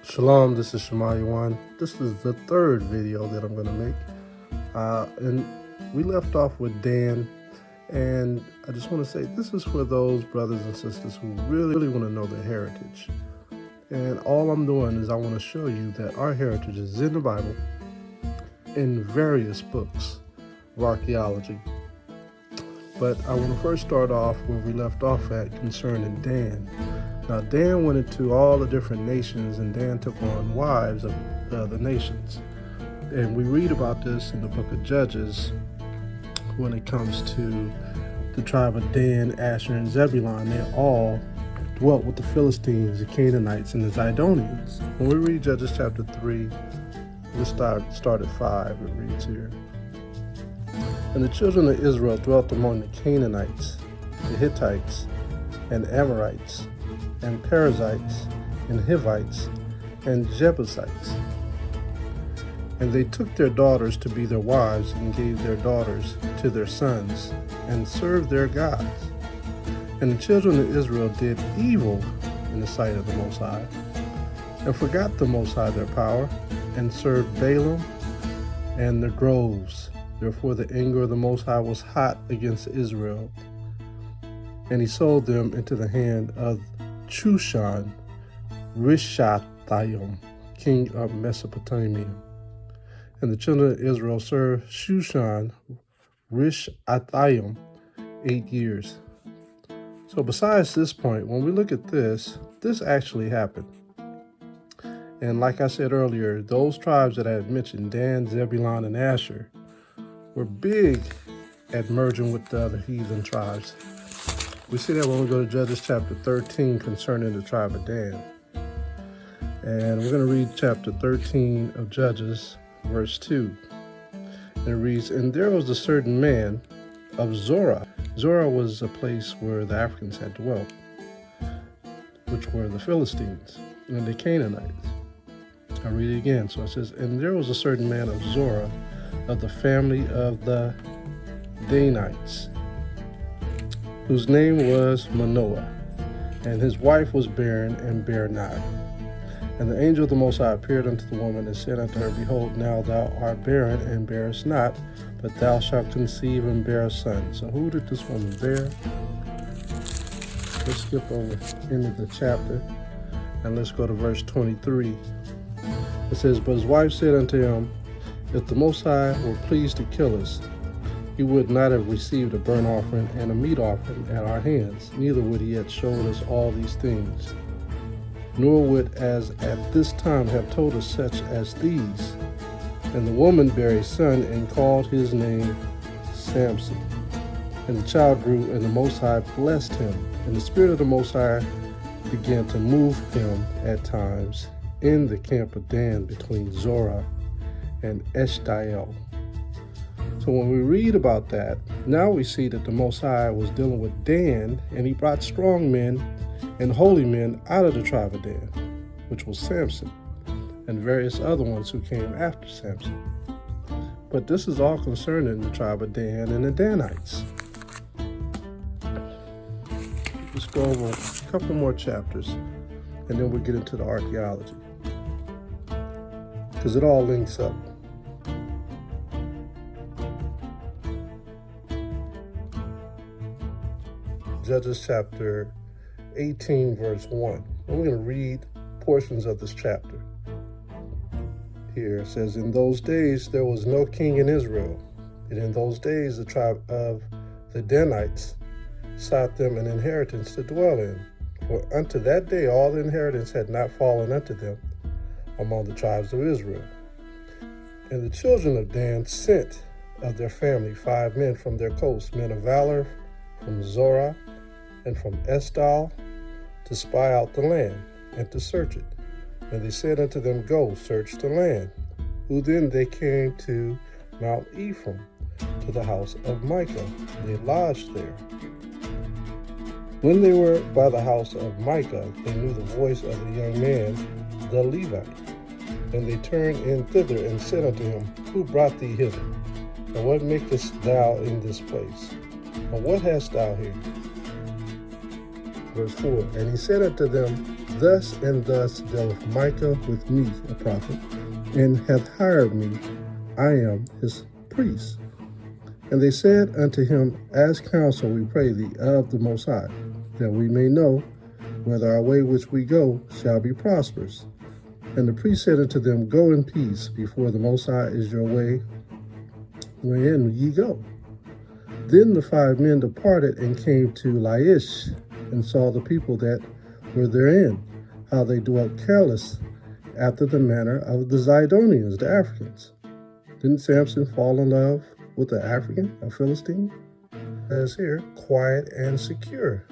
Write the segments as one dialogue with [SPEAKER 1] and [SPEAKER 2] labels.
[SPEAKER 1] Shalom, this is Hamashayach. This is the third video that I'm going to make. And we left off with Dan, and I just want to say this is for those brothers and sisters who really want to know their heritage. And all I'm doing is I want to show you that our heritage is in the Bible, in various books of archaeology. But I want to first start off where we left off at concerning Dan. Now, Dan went into all the different nations, and Dan took on wives of the other nations. And we read about this in the book of Judges when it comes to the tribe of Dan, Asher, and Zebulun. They all dwelt with the Philistines, the Canaanites, and the Zidonians. When we read Judges chapter 3, we'll start at 5. It reads here. And the children of Israel dwelt among the Canaanites, the Hittites, and Amorites, and Perizzites, and Hivites, and Jebusites. And they took their daughters to be their wives, and gave their daughters to their sons, and served their gods. And the children of Israel did evil in the sight of the Most High, and forgot the Most High their power, and served Balaam and the groves. Therefore the anger of the Most High was hot against Israel, and he sold them into the hand of Chushan Rishathaim, king of Mesopotamia. And the children of Israel served Chushan Rishathaim 8 years. So besides this point, when we look at this actually happened. And like I said earlier, those tribes that I had mentioned, Dan, Zebulun, and Asher, were big at merging with the other heathen tribes. We see that when we go to Judges chapter 13 concerning the tribe of Dan. And we're going to read chapter 13 of Judges, verse 2. And it reads, And there was a certain man of Zorah. Zorah was a place where the Africans had dwelt, which were the Philistines and the Canaanites. I'll read it again. So it says, And there was a certain man of Zorah, of the family of the Danites, whose name was Manoah, and his wife was barren and bare not. And the angel of the Most High appeared unto the woman and said unto her, Behold, now thou art barren and bearest not, but thou shalt conceive and bear a son. So who did this woman bear? Let's skip over into the chapter and let's go to verse 23. It says, But his wife said unto him, If the Most High were pleased to kill us, he would not have received a burnt offering and a meat offering at our hands, neither would he have shown us all these things, nor would as at this time have told us such as these. And the woman bare a son, and called his name Samson. And the child grew, and the Most High blessed him. And the Spirit of the Most High began to move him at times in the camp of Dan between Zorah and Eshtael. So when we read about that, now we see that the Most High was dealing with Dan, and he brought strong men and holy men out of the tribe of Dan, which was Samson, and various other ones who came after Samson. But this is all concerning the tribe of Dan and the Danites. Let's go over a couple more chapters, and then we'll get into the archaeology, because it all links up. Judges chapter 18, verse 1. And we're going to read portions of this chapter. Here it says, In those days there was no king in Israel, and in those days the tribe of the Danites sought them an inheritance to dwell in. For unto that day all the inheritance had not fallen unto them among the tribes of Israel. And the children of Dan sent of their family 5 men from their coast, men of valor from Zorah and from Eshtael, to spy out the land and to search it. And they said unto them, Go, search the land. Who then they came to Mount Ephraim, to the house of Micah. They lodged there. When they were by the house of Micah, they knew the voice of the young man, the Levite. And they turned in thither and said unto him, Who brought thee hither? And what makest thou in this place? And what hast thou here? Verse 4, And he said unto them, Thus and thus dealeth Micah with me, a prophet, and hath hired me. I am his priest. And they said unto him, Ask counsel, we pray thee, of the Most High, that we may know whether our way which we go shall be prosperous. And the priest said unto them, Go in peace, before the Most High is your way, wherein ye go. Then the 5 men departed and came to Laish, and saw the people that were therein, how they dwelt careless, after the manner of the Zidonians, the Africans. Didn't Samson fall in love with an African, a Philistine? As here, quiet and secure.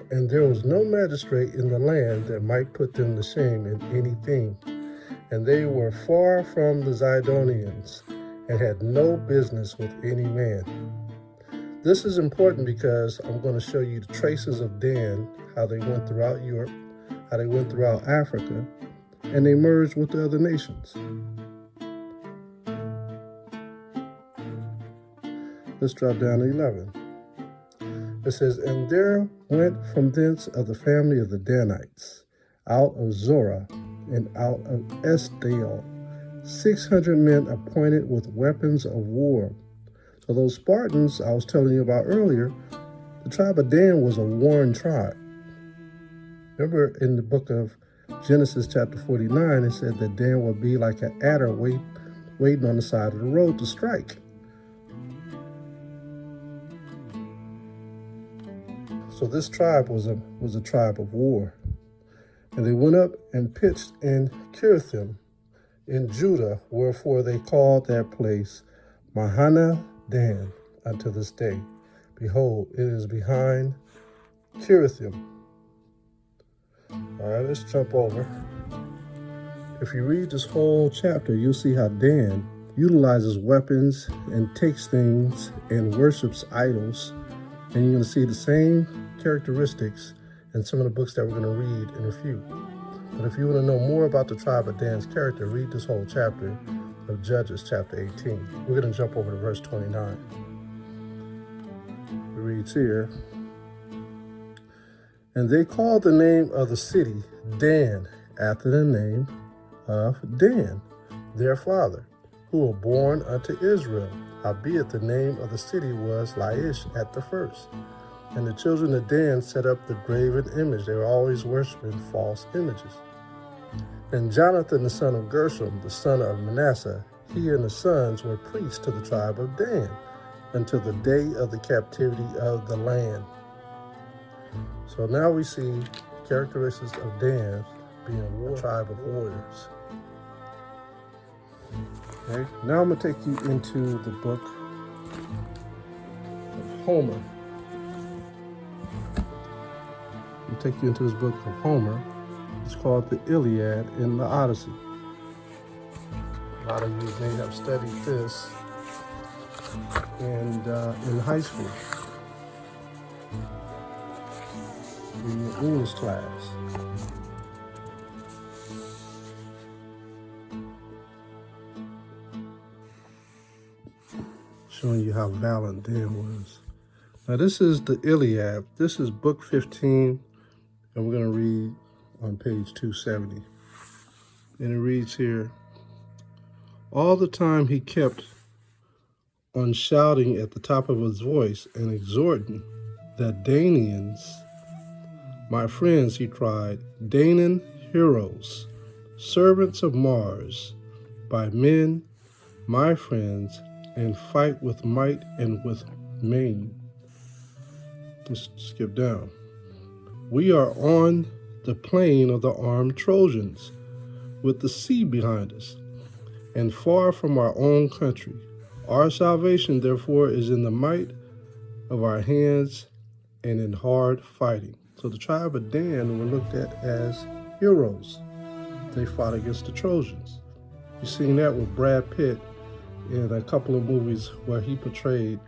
[SPEAKER 1] And there was no magistrate in the land that might put them to shame in anything. And they were far from the Zidonians, and had no business with any man. This is important because I'm going to show you the traces of Dan, how they went throughout Europe, how they went throughout Africa, and they merged with the other nations. Let's drop down to 11. It says, And there went from thence of the family of the Danites, out of Zorah, and out of Eshtaol, 600 men appointed with weapons of war. So those Spartans I was telling you about earlier, the tribe of Dan was a warring tribe. Remember in the book of Genesis chapter 49, it said that Dan would be like an adder waiting on the side of the road to strike. So this tribe was a tribe of war. And they went up and pitched in Kirithim in Judah, wherefore they called that place Mahana Dan unto this day. Behold, it is behind Kirithim. All right, let's jump over. If you read this whole chapter, you'll see how Dan utilizes weapons and takes things and worships idols. And you're going to see the same characteristics in some of the books that we're going to read in a few. But if you want to know more about the tribe of Dan's character, read this whole chapter of Judges chapter 18. We're going to jump over to verse 29. It reads here, And they called the name of the city Dan, after the name of Dan, their father, who were born unto Israel. Howbeit the name of the city was Laish at the first. And the children of Dan set up the graven image. They were always worshiping false images. And Jonathan, the son of Gershom, the son of Manasseh, he and the sons were priests to the tribe of Dan until the day of the captivity of the land. So now we see characteristics of Dan being a tribe of warriors. Okay, now I'm going to take you into the book of Homer. I'm going to take you into this book of Homer. It's called the Iliad and the Odyssey. A lot of you may have studied this in high school, in your English class. Showing you how valiant Dan was. Now this is the Iliad. This is book 15, and we're going to read on page 270. And it reads here, All the time he kept on shouting at the top of his voice and exhorting the Danaans. My friends, he cried, Danaan heroes, servants of Mars, by men, my friends, and fight with might and with main. Let's skip down. We are on the plain of the armed Trojans, with the sea behind us, and far from our own country. Our salvation, therefore, is in the might of our hands and in hard fighting. So the tribe of Dan were looked at as heroes. They fought against the Trojans. You've seen that with Brad Pitt in a couple of movies where he portrayed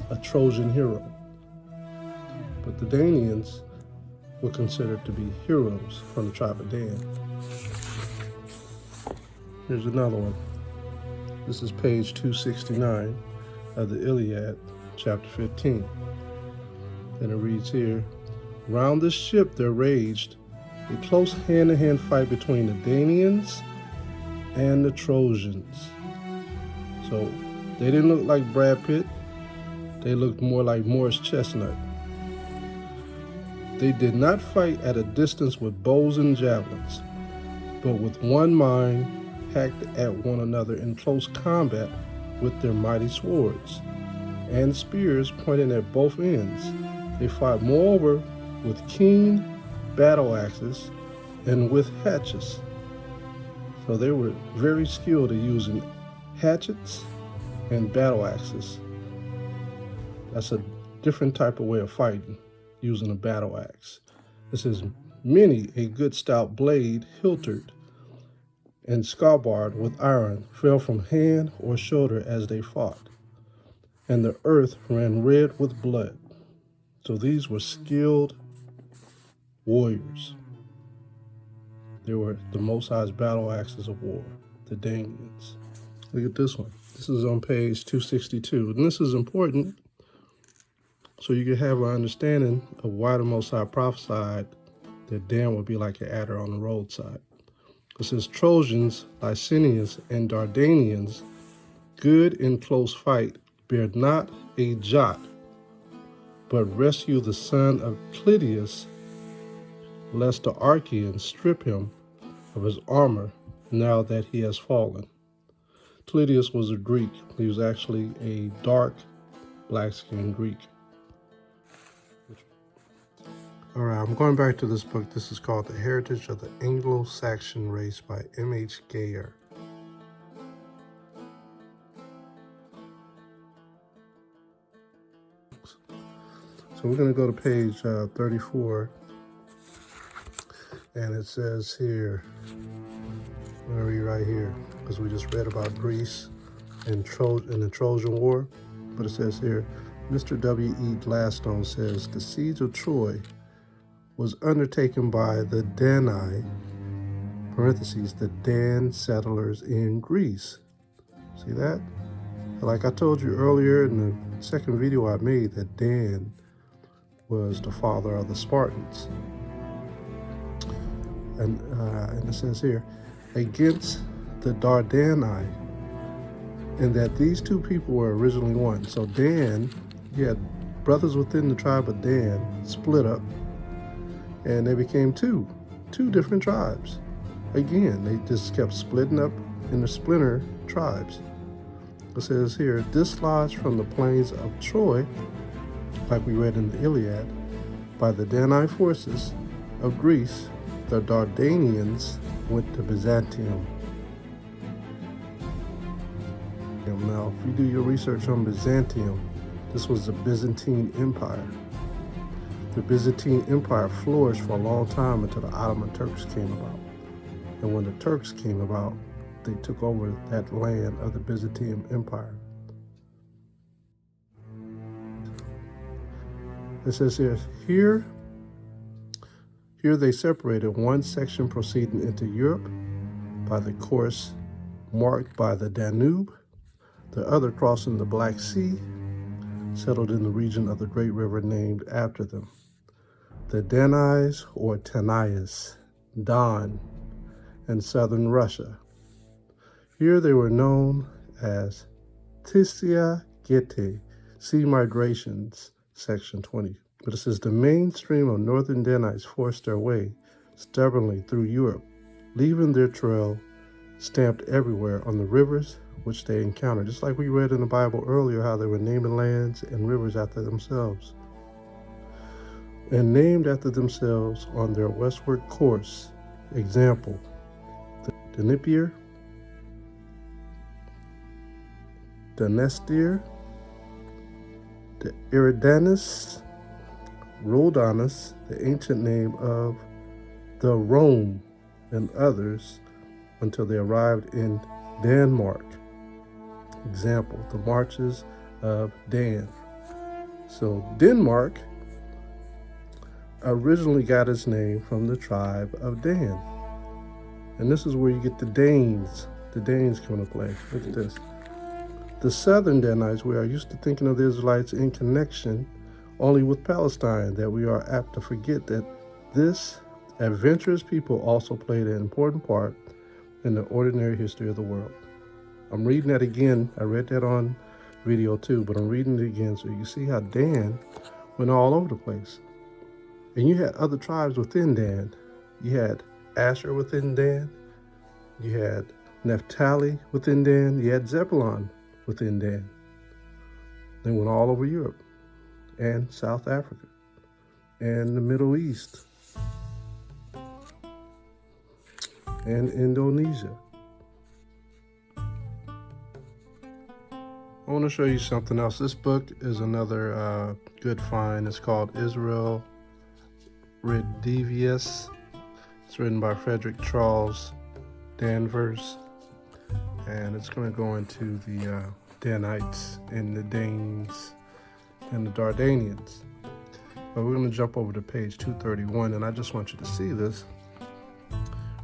[SPEAKER 1] a Trojan hero. but the Danians were considered to be heroes from the tribe of Dan. Here's another one. This is page 269 of the Iliad, chapter 15. And it reads here, "Round this ship there raged a close hand-to-hand fight between the Danaans and the Trojans." So they didn't look like Brad Pitt. They looked more like Morris Chestnut. They did not fight at a distance with bows and javelins, but with one mind hacked at one another in close combat with their mighty swords and spears pointing at both ends. They fought moreover with keen battle axes and with hatchets. So they were very skilled at using hatchets and battle axes. That's a different type of way of fighting, using a battle axe. It says, "Many a good stout blade hilted and scabbard with iron fell from hand or shoulder as they fought, and the earth ran red with blood." So these were skilled warriors. They were the Most High's battle axes of war, the Danians. Look at this one. This is on page 262, and this is important so you can have an understanding of why the Most High prophesied that Dan would be like an adder on the roadside. It says, "Trojans, Lycianians, and Dardanians, good in close fight, bear not a jot, but rescue the son of Clytius, lest the Archaeans strip him of his armor now that he has fallen." Clytius was a Greek. He was actually a dark, black-skinned Greek. All right, I'm going back to this book. This is called The Heritage of the Anglo-Saxon Race by M.H. Gayer. So we're going to go to page 34. And it says here, I'm going to read right here, because we just read about Greece and the Trojan War. But it says here, Mr. W.E. Gladstone says, "The siege of Troy was undertaken by the Danai, parentheses, the Dan settlers in Greece." See that? Like I told you earlier in the second video I made, that Dan was the father of the Spartans. And it says here, against the Dardani, and that these two people were originally one. So Dan, you had brothers within the tribe of Dan split up, and they became two different tribes. Again, they just kept splitting up into splinter tribes. It says here, dislodged from the plains of Troy, like we read in the Iliad, by the Danai forces of Greece, the Dardanians went to Byzantium. Now, if you do your research on Byzantium, this was the Byzantine Empire. The Byzantine Empire flourished for a long time until the Ottoman Turks came about. And when the Turks came about, they took over that land of the Byzantine Empire. It says here they separated, one section proceeding into Europe by the course marked by the Danube, the other crossing the Black Sea, settled in the region of the great river named after them, the Danais or Tanais, Don, in southern Russia. Here they were known as Tisia Gete, Sea Migrations, section 20. But it says the mainstream of northern Danites forced their way stubbornly through Europe, leaving their trail stamped everywhere on the rivers which they encountered. Just like we read in the Bible earlier, how they were naming lands and rivers after themselves. And named after themselves on their westward course. Example, the Dnieper, the Nestir, the Eridanus, Rhodanus, the ancient name of the Rome, and others, until they arrived in Denmark. Example, the marches of Dan. So Denmark originally got its name from the tribe of Dan. And this is where you get the Danes. The Danes come into play. Look at this. The southern Danites, we are used to thinking of the Israelites in connection only with Palestine, that we are apt to forget that this adventurous people also played an important part in the ordinary history of the world. I'm reading that again. I read that on video too, but I'm reading it again so you can see how Dan went all over the place. And you had other tribes within Dan. You had Asher within Dan. You had Naphtali within Dan. You had Zebulun within Dan. They went all over Europe and South Africa and the Middle East and Indonesia. I want to show you something else. This book is another good find. It's called Israel Red Devious. It's written by Frederick Charles Danvers, and it's going to go into the Danites and the Danes and the Dardanians. But we're going to jump over to page 231, and I just want you to see this.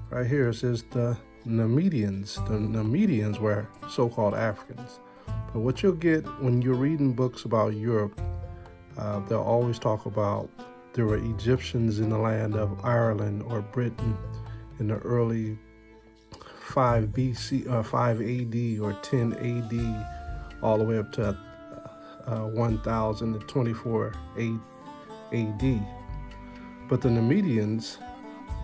[SPEAKER 1] Right here it says the Numidians. The Numidians were so-called Africans. But what you'll get when you're reading books about Europe, they'll always talk about there were Egyptians in the land of Ireland or Britain in the early 5 BC, 5 AD or 10 AD, all the way up to 1024 AD. But the Numidians,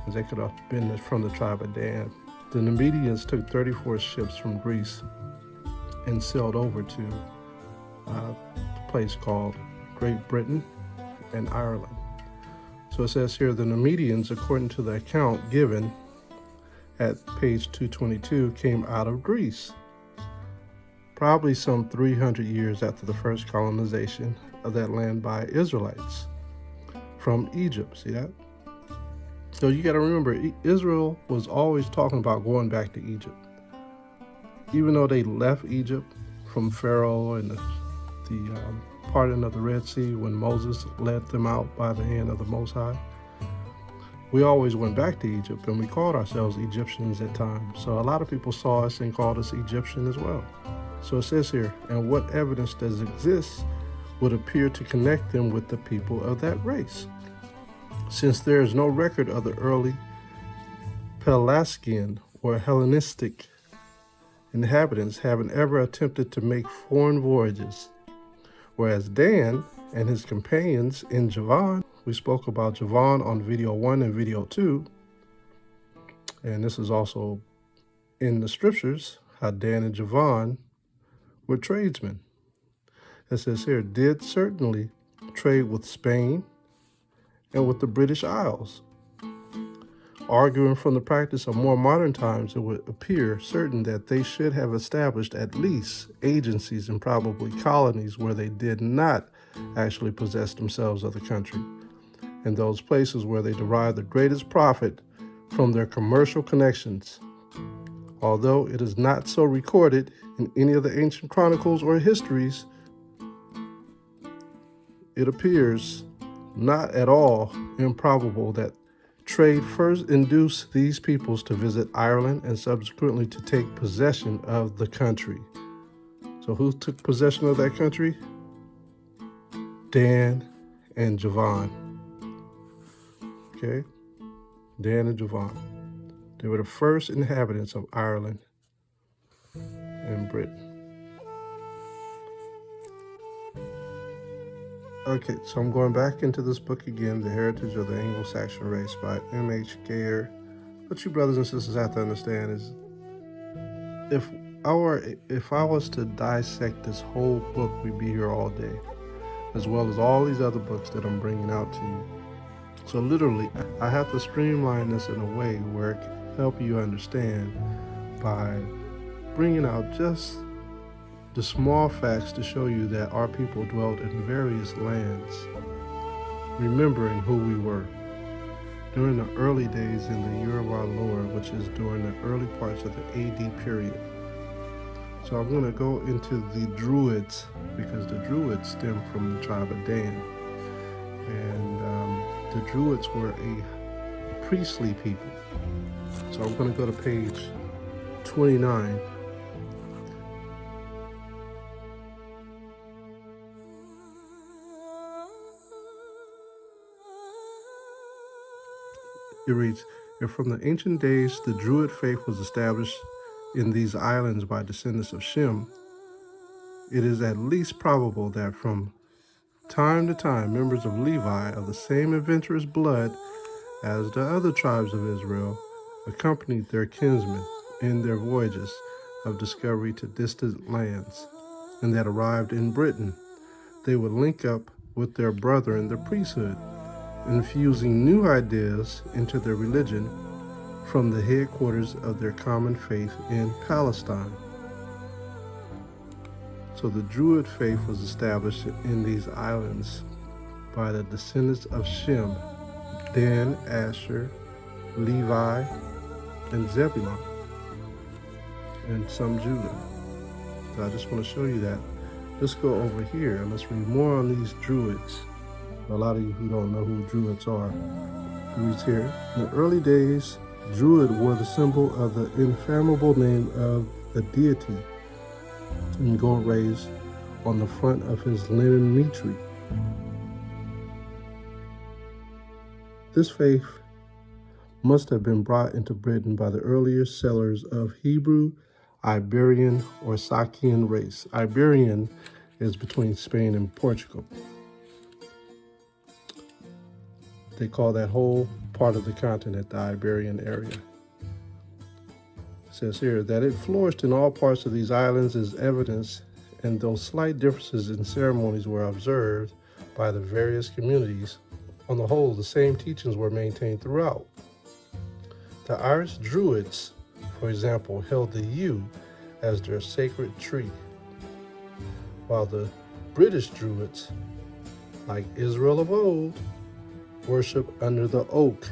[SPEAKER 1] they could have been from the tribe of Dan. The Numidians took 34 ships from Greece and sailed over to a place called Great Britain and Ireland. So it says here, the Numidians, according to the account given at page 222, came out of Greece, probably some 300 years after the first colonization of that land by Israelites from Egypt. See that? So you got to remember, Israel was always talking about going back to Egypt. Even though they left Egypt from Pharaoh and the parting of the Red Sea when Moses led them out by the hand of the Most High, we always went back to Egypt, and we called ourselves Egyptians at times. So a lot of people saw us and called us Egyptian as well. So it says here, and what evidence does exist would appear to connect them with the people of that race, since there is no record of the early Pelasgian or Hellenistic inhabitants having ever attempted to make foreign voyages. Whereas Dan and his companions in Javan, we spoke about Javan on video 1 and video 2, and this is also in the scriptures, how Dan and Javan were tradesmen. It says here, did certainly trade with Spain and with the British Isles. Arguing from the practice of more modern times, it would appear certain that they should have established at least agencies and probably colonies where they did not actually possess themselves of the country, in those places where they derived the greatest profit from their commercial connections. Although it is not so recorded in any of the ancient chronicles or histories, it appears not at all improbable that trade first induced these peoples to visit Ireland and subsequently to take possession of the country. So who took possession of that country? Dan and Javan. Okay? Dan and Javan. They were the first inhabitants of Ireland and Britain. Okay, so I'm going back into this book again, The Heritage of the Anglo-Saxon Race by M.H. Gayer. What you brothers and sisters have to understand is, if I was to dissect this whole book, we'd be here all day, as well as all these other books that I'm bringing out to you. So literally, I have to streamline this in a way where it can help you understand by bringing out just the small facts to show you that our people dwelt in various lands, remembering who we were during the early days in the year of our Lord, which is during the early parts of the AD period. So I'm going to go into the Druids, because the Druids stem from the tribe of Dan. And the Druids were a priestly people. So I'm going to go to page 29. It reads, "If from the ancient days the Druid faith was established in these islands by descendants of Shem, it is at least probable that from time to time members of Levi of the same adventurous blood as the other tribes of Israel accompanied their kinsmen in their voyages of discovery to distant lands, and that arrived in Britain, they would link up with their brethren the priesthood, infusing new ideas into their religion from the headquarters of their common faith in Palestine." So the Druid faith was established in these islands by the descendants of Shem, Dan, Asher, Levi, and Zebulun, and some Judah. So I just want to show you that. Let's go over here and let's read more on these Druids. A lot of you who don't know who Druids are. It reads here, "In the early days, Druid wore the symbol of the infallible name of the deity in gold rays on the front of his linen mitre. This faith must have been brought into Britain by the earlier settlers of Hebrew, Iberian, or Sakian race." Iberian is between Spain and Portugal. They call that whole part of the continent the Iberian area. It says here that it flourished in all parts of these islands is evidence, and though slight differences in ceremonies were observed by the various communities, on the whole, the same teachings were maintained throughout. The Irish Druids, for example, held the yew as their sacred tree, while the British Druids, like Israel of old, worship under the oak.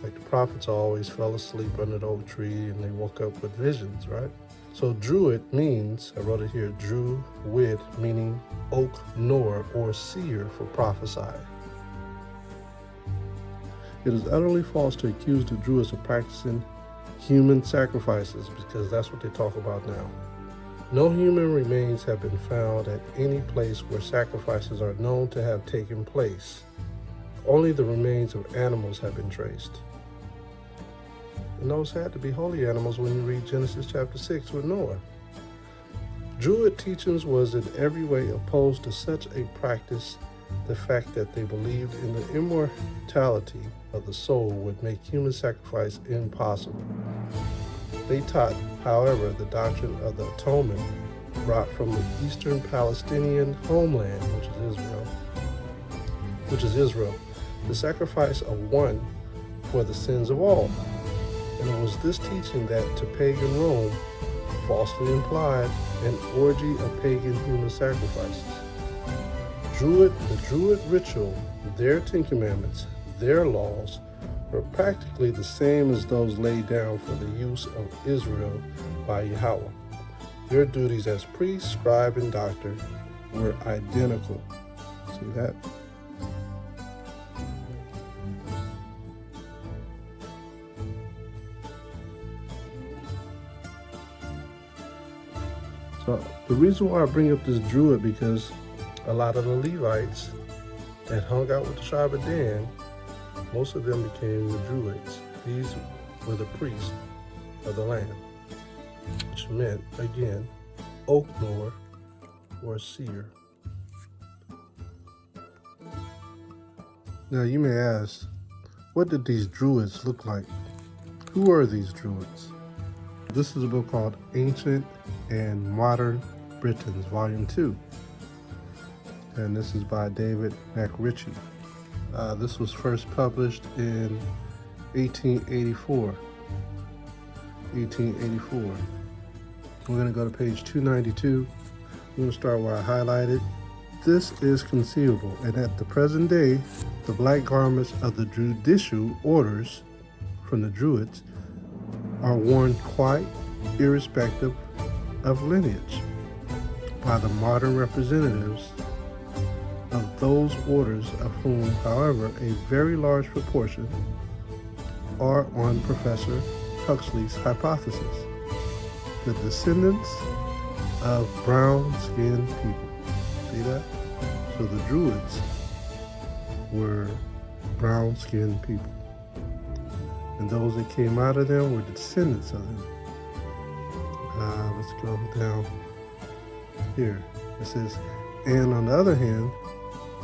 [SPEAKER 1] Like the prophets always fell asleep under the oak tree and they woke up with visions, right? So Druid means, I wrote it here, Druid, meaning oak knower or seer for prophesying. It is utterly false to accuse the Druids of practicing human sacrifices, because that's what they talk about now. No human remains have been found at any place where sacrifices are known to have taken place. Only the remains of animals have been traced. And those had to be holy animals when you read Genesis chapter 6 with Noah. Druid teachings was in every way opposed to such a practice. The fact that they believed in the immortality of the soul would make human sacrifice impossible. They taught, however, the doctrine of the atonement brought from the eastern Palestinian homeland, which is Israel, the sacrifice of one for the sins of all. And it was this teaching that to pagan Rome falsely implied an orgy of pagan human sacrifices. The Druid ritual, their Ten Commandments, their laws, were practically the same as those laid down for the use of Israel by Yahawah. Their duties as priest, scribe, and doctor were identical. See that? So the reason why I bring up this Druid, because a lot of the Levites that hung out with the tribe of Dan, most of them became the Druids. These were the priests of the land, which meant, again, oak knower or seer. Now you may ask, what did these Druids look like? Who are these Druids? This is a book called Ancient and Modern Britons, Volume 2. And this is by David McRitchie. This was first published in 1884. We're going to go to page 292. I'm going to start where I highlighted. This is conceivable, and at the present day, the black garments of the judicial orders from the Druids are worn quite irrespective of lineage by the modern representatives of those orders of whom, however, a very large proportion are on Professor Huxley's hypothesis, the descendants of brown-skinned people. See that? So the Druids were brown-skinned people. And those that came out of them were descendants of them. Let's go down here. It says, and on the other hand,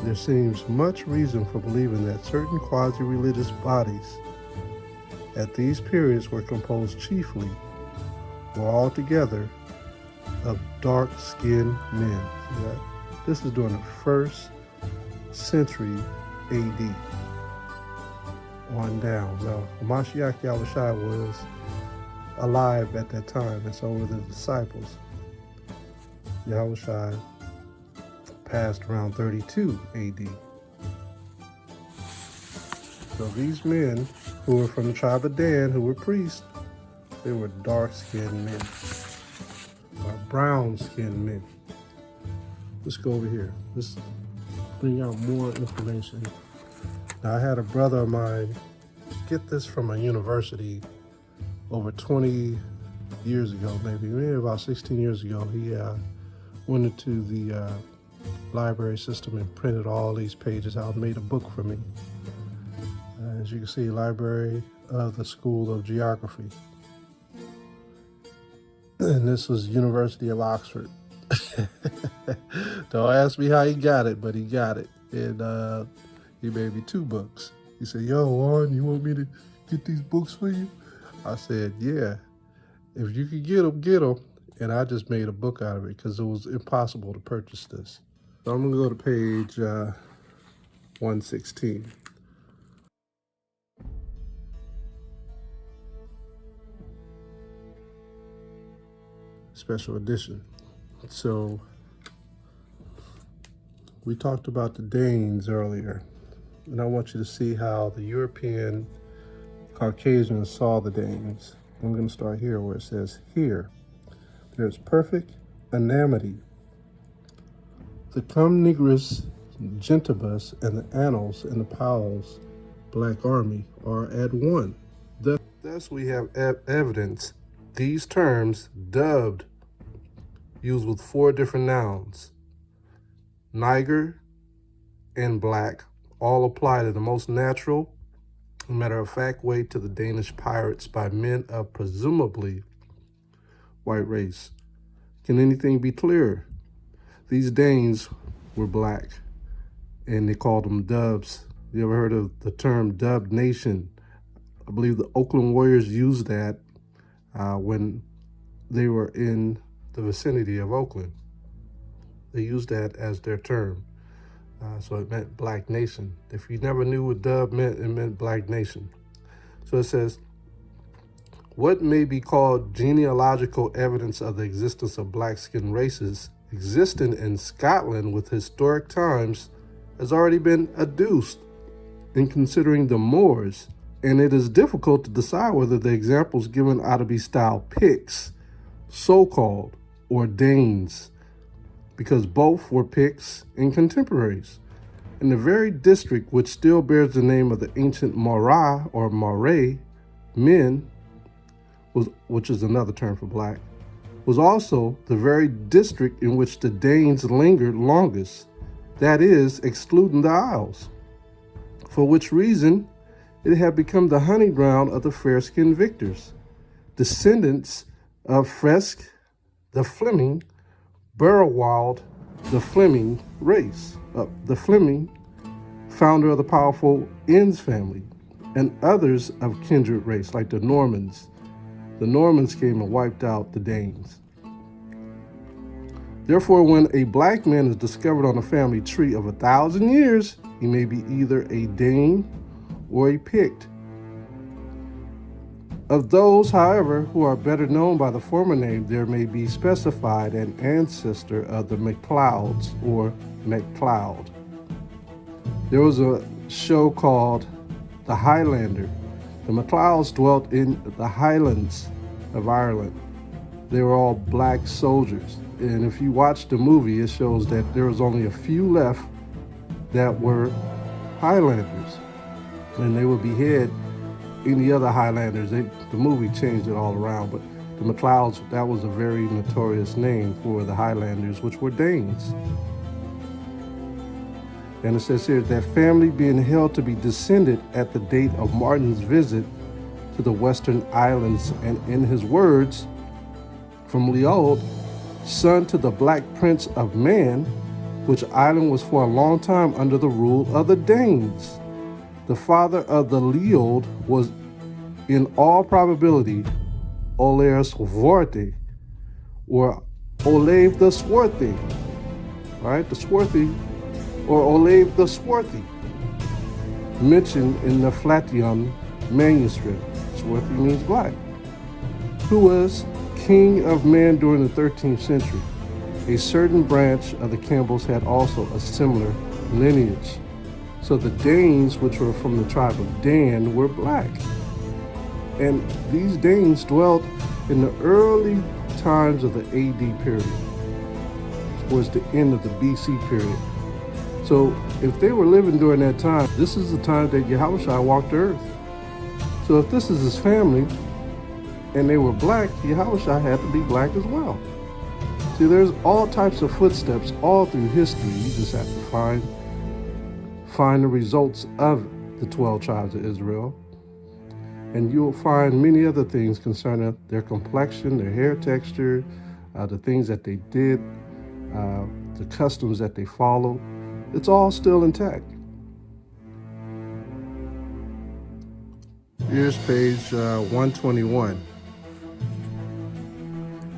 [SPEAKER 1] there seems much reason for believing that certain quasi-religious bodies at these periods were composed chiefly or altogether of dark-skinned men. See that? This is during the 1st century AD on down. Now, Hamashayach Yahawah was alive at that time, and so were the disciples. Yahawah passed around 32 AD. So these men who were from the tribe of Dan, who were priests, they were dark-skinned men, or brown-skinned men. Let's go over here. Let's bring out more information. Now, I had a brother of mine get this from a university over 20 years ago, maybe about 16 years ago. He went into the library system and printed all these pages out and made a book for me. As you can see, Library of the School of Geography. And this was University of Oxford. Don't ask me how he got it, but he got it. And he made me 2 books. He said, yo, Warren, you want me to get these books for you? I said, yeah, if you could get them. And I just made a book out of it because it was impossible to purchase this. So I'm going to go to page 116. Special edition. So we talked about the Danes earlier, and I want you to see how the European Caucasians saw the Danes. I'm going to start here where it says, here, there's perfect anamity. The cum nigris gentibus and the annals and the Powell's Black Army are at one. Thus we have evidence. These terms, dubbed, used with 4 different nouns, Niger and black, all apply to the most natural, matter-of-fact way to the Danish pirates by men of presumably white race. Can anything be clearer? These Danes were black, and they called them dubs. You ever heard of the term dub nation? I believe the Oakland Warriors used that when they were in the vicinity of Oakland. They used that as their term. So it meant black nation. If you never knew what dub meant, it meant black nation. So it says, what may be called genealogical evidence of the existence of black-skinned races existing in Scotland with historic times has already been adduced in considering the Moors, and it is difficult to decide whether the examples given ought to be styled Picts, so-called, or Danes, because both were Picts and contemporaries. In the very district which still bears the name of the ancient Mara or Marais men, which is another term for black, was also the very district in which the Danes lingered longest, that is, excluding the Isles, for which reason it had become the hunting ground of the fair-skinned victors, descendants of Fresk, the Fleming, Burrowald, the Fleming race, the Fleming, founder of the powerful Inns family, and others of kindred race, like the Normans. The Normans came and wiped out the Danes. Therefore, when a black man is discovered on a family tree of 1,000 years, he may be either a Dane or a Pict. Of those, however, who are better known by the former name, there may be specified an ancestor of the MacLeods or MacLeod. There was a show called The Highlander. The MacLeods dwelt in the Highlands of Ireland. They were all black soldiers. And if you watch the movie, it shows that there was only a few left that were Highlanders, and they would behead any other Highlanders. The movie changed it all around, but the MacLeods, that was a very notorious name for the Highlanders, which were Danes. And it says here, that family being held to be descended at the date of Martin's visit to the Western Islands, and in his words, from Leod, son to the Black Prince of Man, which island was for a long time under the rule of the Danes. The father of the Leod was in all probability Olair Swarthy, or Olave the Swarthy, right? The Swarthy, or Olave the Swarthy, mentioned in the Flatian manuscript. Swarthy means black, who was king of Man during the 13th century. A certain branch of the Campbells had also a similar lineage. So the Danes, which were from the tribe of Dan, were black. And these Danes dwelt in the early times of the AD period, towards the end of the BC period. So if they were living during that time, this is the time that Yahawah walked the earth. So if this is his family, and they were black, Yahawah had to be black as well. See, there's all types of footsteps all through history. You just have to find the results of the 12 tribes of Israel. And you'll find many other things concerning their complexion, their hair texture, the things that they did, the customs that they followed. It's all still intact. Here's page 121.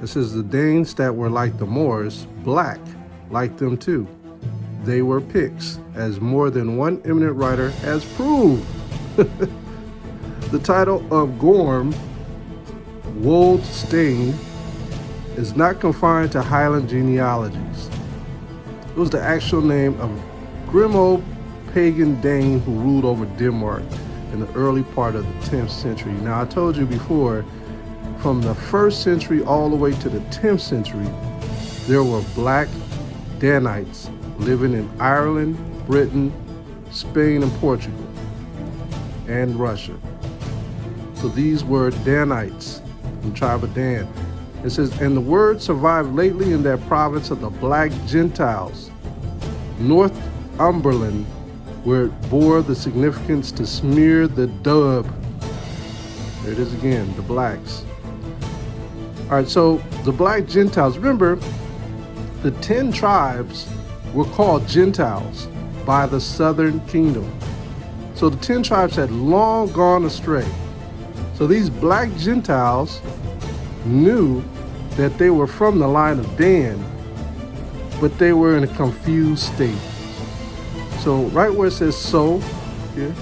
[SPEAKER 1] It says, the Danes that were like the Moors, black, like them too. They were Picts, as more than one eminent writer has proved. The title of Gorm, Wold Stain, is not confined to Highland genealogies. It was the actual name of grim old pagan Dane who ruled over Denmark in the early part of the 10th century. Now, I told you before, from the 1st century all the way to the 10th century, there were black Danites living in Ireland, Britain, Spain, and Portugal, and Russia. So these were Danites from the tribe of Dan. It says, and the word survived lately in that province of the Black Gentiles, Northumberland, where it bore the significance to smear the dub. There it is again, the blacks. All right, so the Black Gentiles, remember, the 10 tribes were called Gentiles by the southern kingdom. So the 10 tribes had long gone astray. So these Black Gentiles knew that they were from the line of Dan, but they were in a confused state. So right where it says so, here,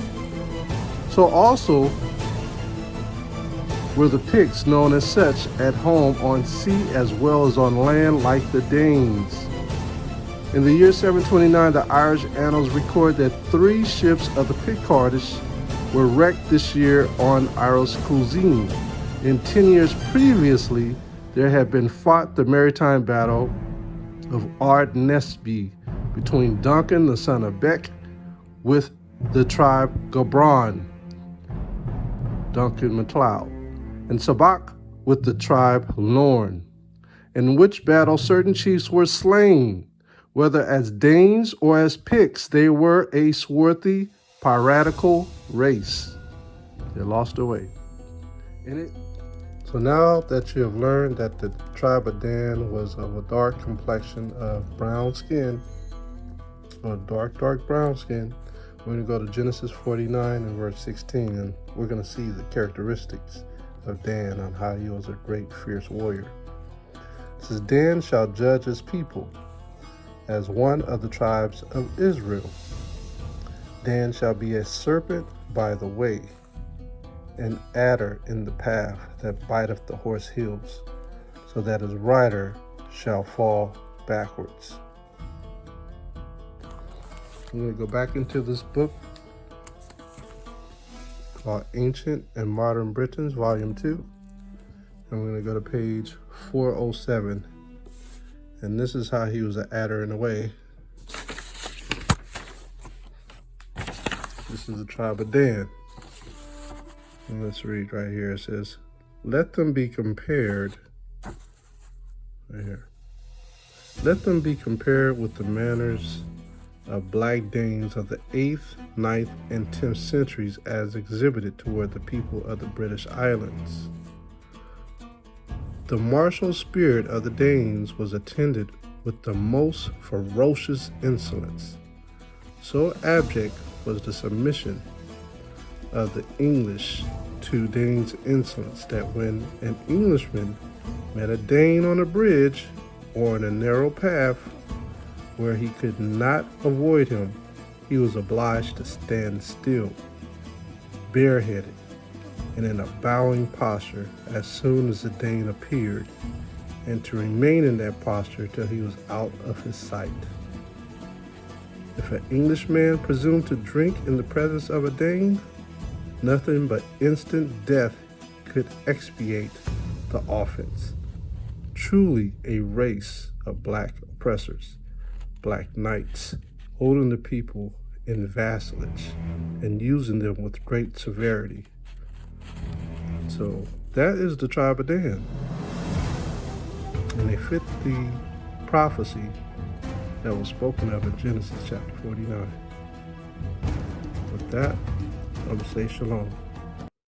[SPEAKER 1] so also were the Picts, known as such, at home on sea as well as on land, like the Danes. In the year 729, the Irish annals record that 3 ships of the Picardish were wrecked this year on Iros Cuisine. In 10 years previously, there had been fought the maritime battle of Ardnasby between Duncan, the son of Beck, with the tribe Gabron, Duncan MacLeod, and Sabak with the tribe Lorne, in which battle certain chiefs were slain. Whether as Danes or as Picts, they were a swarthy, piratical race. They lost their way. So now that you have learned that the tribe of Dan was of a dark complexion of brown skin, or dark brown skin, we're going to go to Genesis 49 and verse 16, and we're going to see the characteristics of Dan on how he was a great, fierce warrior. It says, Dan shall judge his people as one of the tribes of Israel. Dan shall be a serpent by the way, an adder in the path that biteth the horse heels, so that his rider shall fall backwards. I'm going to go back into this book called Ancient and Modern Britons, Volume 2. And we're going to go to page 407. And this is how he was an adder in a way. This is the tribe of Dan. And let's read right here. It says, let them be compared, right here. Let them be compared with the manners of Black Danes of the 8th, 9th, and 10th centuries as exhibited toward the people of the British Islands. The martial spirit of the Danes was attended with the most ferocious insolence. So abject was the submission of the English to Danes' insolence that when an Englishman met a Dane on a bridge or in a narrow path where he could not avoid him, he was obliged to stand still, bareheaded, and in a bowing posture as soon as the Dane appeared, and to remain in that posture till he was out of his sight. If an Englishman presumed to drink in the presence of a Dane, nothing but instant death could expiate the offense. Truly a race of black oppressors, black knights, holding the people in vassalage and using them with great severity. So that is the tribe of Dan. And they fit the prophecy that was spoken of in Genesis chapter 49. With that, I'm going to say shalom.